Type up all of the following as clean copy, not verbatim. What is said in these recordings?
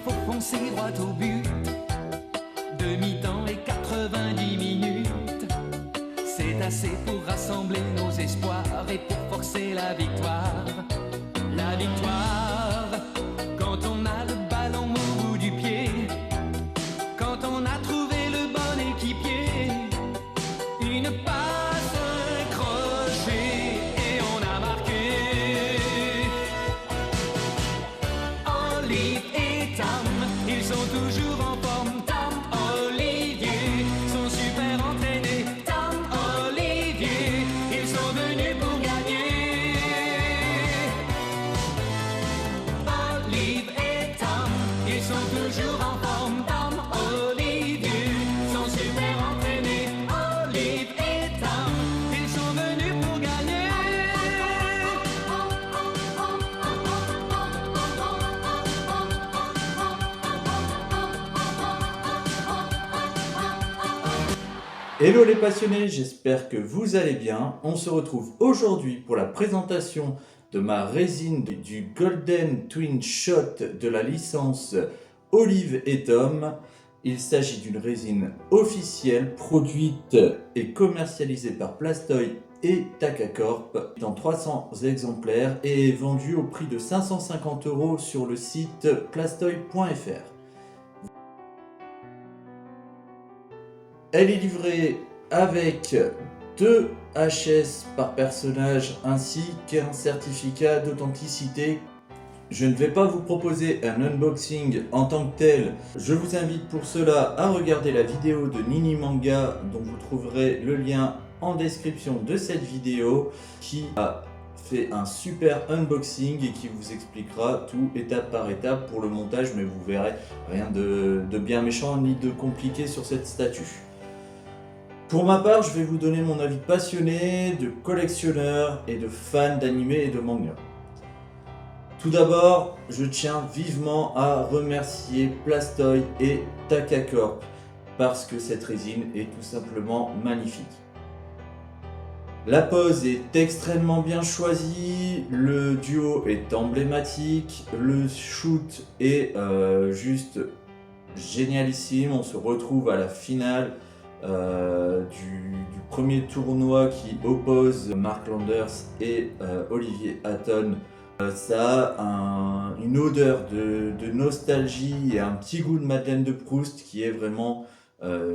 faut foncer droit au but. Demi-temps et 90 minutes, c'est assez pour rassembler nos espoirs et pour forcer la victoire. La victoire, quand on a le ballon au bout du pied, quand on a trouvé le bon équipier, une passe, un crochet et on a marqué. Olive et Tom, ils sont toujours en forme. Tom, Olivier, sont super entraînés. Tom, Olivier, ils sont venus pour gagner. Olive et Tom, ils sont toujours en forme. Tom, Olivier, sont super entraînés. Olive et Tom, ils sont venus pour gagner. Hello les passionnés, j'espère que vous allez bien. On se retrouve aujourd'hui pour la présentation de ma résine du Golden Twin Shot de la licence Olive et Tom. Il s'agit d'une résine officielle produite et commercialisée par Plastoy et Takacorp dans 300 exemplaires et est vendue au prix de 550 € sur le site plastoy.fr. Elle est livrée avec 2 HS par personnage ainsi qu'un certificat d'authenticité. Je ne vais pas vous proposer un unboxing en tant que tel. Je vous invite pour cela à regarder la vidéo de Nini Manga dont vous trouverez le lien en description de cette vidéo, qui a fait un super unboxing et qui vous expliquera tout étape par étape pour le montage, mais vous verrez rien de bien méchant ni de compliqué sur cette statue. Pour ma part, je vais vous donner mon avis passionné de collectionneur et de fan d'anime et de manga. Tout d'abord, je tiens vivement à remercier Plastoy et Takacorp parce que cette résine est tout simplement magnifique. La pose est extrêmement bien choisie, le duo est emblématique, le shoot est juste génialissime. On se retrouve à la finale du premier tournoi qui oppose Mark Landers et Olivier Hatton. Ça a une odeur de nostalgie et un petit goût de Madeleine de Proust qui est vraiment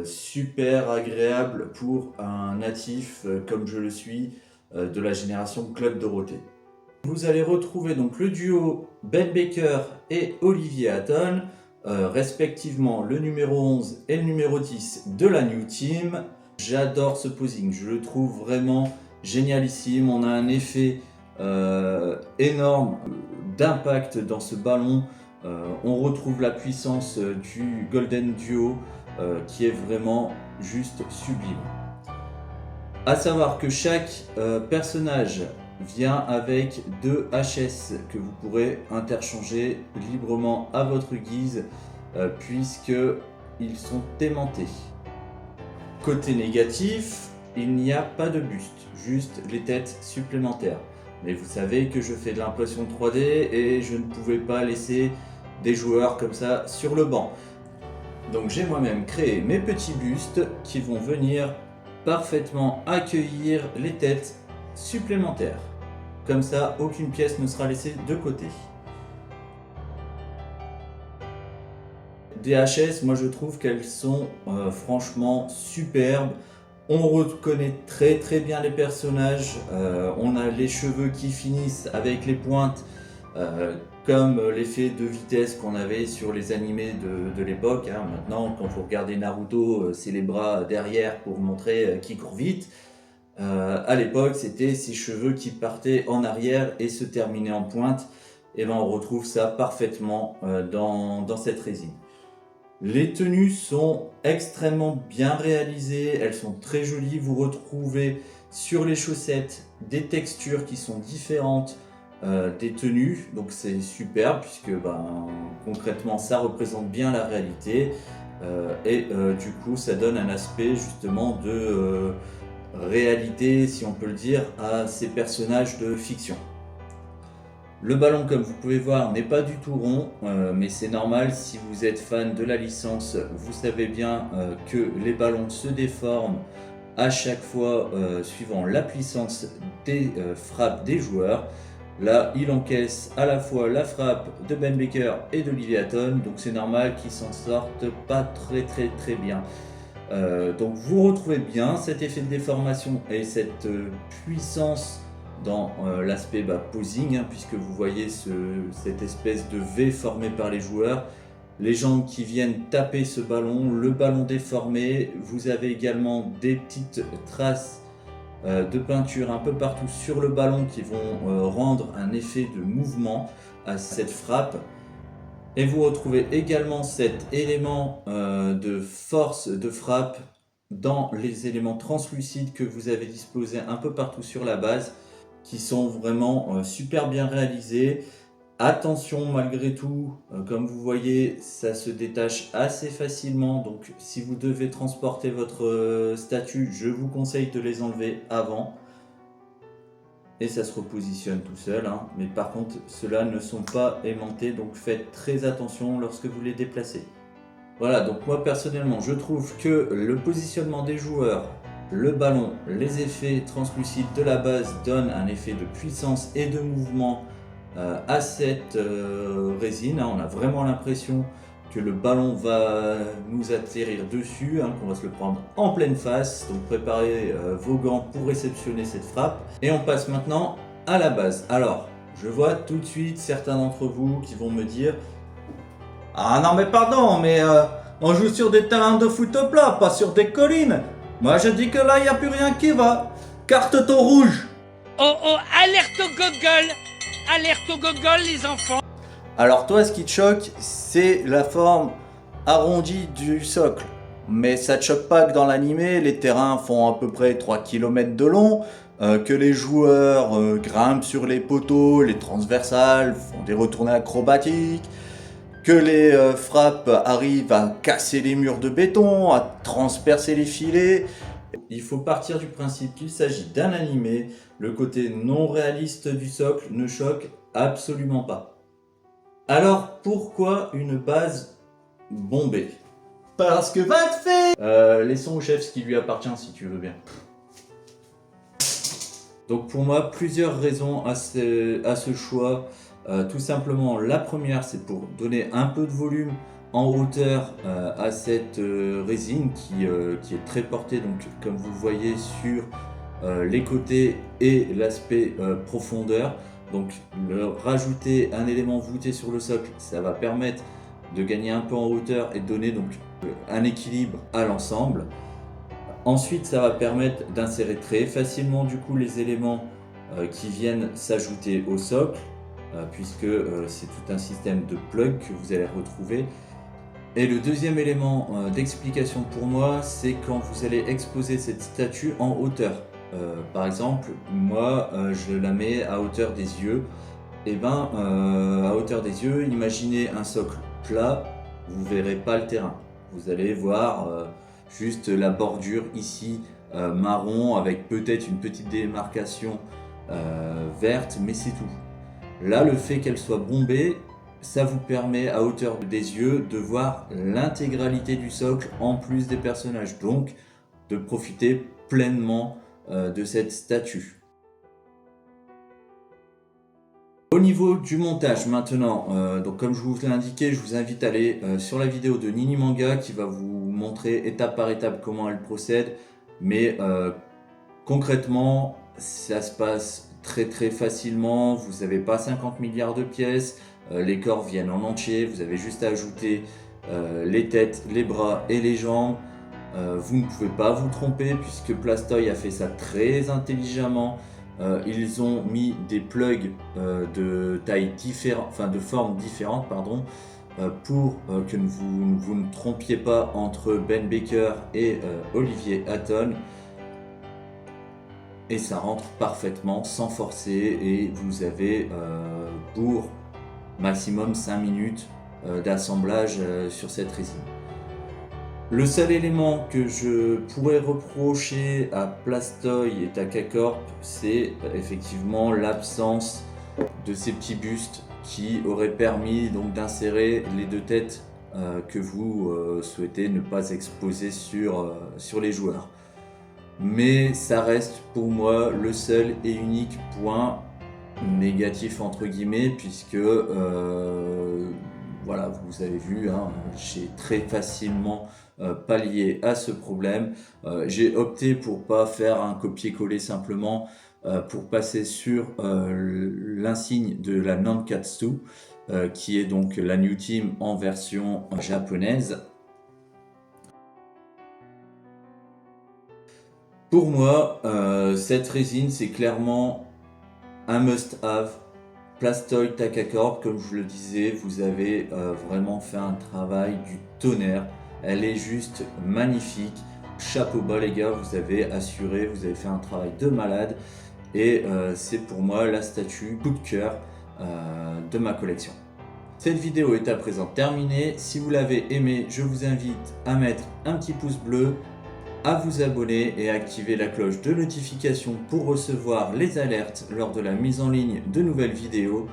super agréable pour un natif comme je le suis de la génération Club Dorothée. Vous allez retrouver donc le duo Ben Baker et Olivier Hatton, respectivement le numéro 11 et le numéro 10 de la New Team. J'adore ce posing, je le trouve vraiment génialissime. On a un effet énorme d'impact dans ce ballon. On retrouve la puissance du Golden Duo qui est vraiment juste sublime. A savoir que chaque personnage vient avec 2 HS que vous pourrez interchanger librement à votre guise puisque ils sont aimantés. Côté négatif, il n'y a pas de buste, juste les têtes supplémentaires. Mais vous savez que je fais de l'impression 3D et je ne pouvais pas laisser des joueurs comme ça sur le banc. Donc j'ai moi-même créé mes petits bustes qui vont venir parfaitement accueillir les têtes supplémentaires. Comme ça, aucune pièce ne sera laissée de côté. Des HS, moi je trouve qu'elles sont franchement superbes. On reconnaît très bien les personnages. On a les cheveux qui finissent avec les pointes, comme l'effet de vitesse qu'on avait sur les animés de l'époque. Maintenant, quand vous regardez Naruto, c'est les bras derrière pour montrer qui court vite. À l'époque, c'était ces cheveux qui partaient en arrière et se terminaient en pointe. Et ben, on retrouve ça parfaitement dans cette résine. Les tenues sont extrêmement bien réalisées, elles sont très jolies. Vous retrouvez sur les chaussettes des textures qui sont différentes des tenues, donc c'est superbe puisque concrètement ça représente bien la réalité du coup ça donne un aspect justement de réalité, si on peut le dire, à ces personnages de fiction. Le ballon, comme vous pouvez voir, n'est pas du tout rond, mais c'est normal. Si vous êtes fan de la licence, vous savez bien que les ballons se déforment à chaque fois suivant la puissance des frappes des joueurs. Là, il encaisse à la fois la frappe de Ben Baker et d'Olivier Hatton, donc c'est normal qu'ils s'en sortent pas très bien. Donc vous retrouvez bien cet effet de déformation et cette puissance dans l'aspect posing, puisque vous voyez cette espèce de V formé par les joueurs, les jambes qui viennent taper ce ballon, le ballon déformé. Vous avez également des petites traces de peinture un peu partout sur le ballon qui vont rendre un effet de mouvement à cette frappe. Et vous retrouvez également cet élément de force de frappe dans les éléments translucides que vous avez disposés un peu partout sur la base, qui sont vraiment super bien réalisés. Attention, malgré tout, comme vous voyez, ça se détache assez facilement, donc si vous devez transporter votre statue, je vous conseille de les enlever avant. Et ça se repositionne tout seul, mais par contre, ceux-là ne sont pas aimantés, donc faites très attention lorsque vous les déplacez. Voilà, donc moi personnellement, je trouve que le positionnement des joueurs, le ballon, les effets translucides de la base donnent un effet de puissance et de mouvement à cette résine. On a vraiment l'impression que le ballon va nous atterrir dessus, qu'on va se le prendre en pleine face. Donc préparez vos gants pour réceptionner cette frappe. Et on passe maintenant à la base. Alors, je vois tout de suite certains d'entre vous qui vont me dire: ah non mais pardon, mais on joue sur des terrains de foot plat, pas sur des collines. Moi je dis que là il n'y a plus rien qui va. Carte ton rouge. Oh oh, alerte au gogol! Alerte au gogol les enfants! Alors toi, ce qui te choque, c'est la forme arrondie du socle. Mais ça te choque pas que dans l'animé, les terrains font à peu près 3 km de long, que les joueurs grimpent sur les poteaux, les transversales, font des retournées acrobatiques, que les frappes arrivent à casser les murs de béton, à transpercer les filets. Il faut partir du principe qu'il s'agit d'un animé. Le côté non réaliste du socle ne choque absolument pas. Alors, pourquoi une base bombée? Parce que va te faire. Laissons au chef ce qui lui appartient si tu veux bien. Donc pour moi, plusieurs raisons à ce choix. Tout simplement, la première, c'est pour donner un peu de volume en hauteur à cette résine qui est très portée, donc comme vous le voyez sur les côtés et l'aspect profondeur. Donc rajouter un élément voûté sur le socle, ça va permettre de gagner un peu en hauteur et donner donc un équilibre à l'ensemble. Ensuite, ça va permettre d'insérer très facilement du coup les éléments qui viennent s'ajouter au socle, puisque c'est tout un système de plug que vous allez retrouver. Et le deuxième élément d'explication pour moi, c'est quand vous allez exposer cette statue en hauteur. Par exemple, moi je la mets à hauteur des yeux. Et à hauteur des yeux, imaginez un socle plat, vous verrez pas le terrain. Vous allez voir juste la bordure ici marron avec peut-être une petite démarcation verte, mais c'est tout. Là, le fait qu'elle soit bombée, ça vous permet à hauteur des yeux de voir l'intégralité du socle en plus des personnages, donc de profiter pleinement de cette statue. Au niveau du montage maintenant, donc comme je vous l'ai indiqué, je vous invite à aller sur la vidéo de Nini Manga qui va vous montrer étape par étape comment elle procède, mais concrètement ça se passe très facilement. Vous n'avez pas 50 milliards de pièces, les corps viennent en entier, vous avez juste à ajouter les têtes, les bras et les jambes. Vous ne pouvez pas vous tromper puisque Plastoy a fait ça très intelligemment. Ils ont mis des plugs de taille différente, enfin de forme différente, pardon, pour que vous ne trompiez pas entre Ben Baker et Olivier Hatton. Et ça rentre parfaitement sans forcer et vous avez pour maximum 5 minutes d'assemblage sur cette résine. Le seul élément que je pourrais reprocher à Plastoy et Takacorp, c'est effectivement l'absence de ces petits bustes qui auraient permis donc d'insérer les deux têtes que vous souhaitez ne pas exposer sur les joueurs. Mais ça reste pour moi le seul et unique point négatif entre guillemets, puisque voilà, vous avez vu, hein, j'ai très facilement pallié à ce problème. J'ai opté pour pas faire un copier-coller simplement, pour passer sur l'insigne de la Nankatsu, qui est donc la New Team en version japonaise. Pour moi, cette résine, c'est clairement un must-have. Plastoid Takacord, comme je le disais, vous avez vraiment fait un travail du tonnerre. Elle est juste magnifique. Chapeau bas les gars, vous avez assuré, vous avez fait un travail de malade. Et c'est pour moi la statue coup de cœur de ma collection. Cette vidéo est à présent terminée. Si vous l'avez aimé, je vous invite à mettre un petit pouce bleu, à vous abonner et à activer la cloche de notification pour recevoir les alertes lors de la mise en ligne de nouvelles vidéos.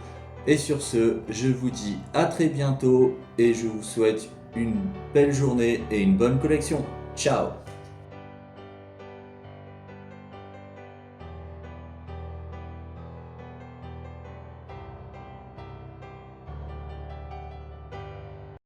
Et sur ce, je vous dis à très bientôt et je vous souhaite une belle journée et une bonne collection. Ciao!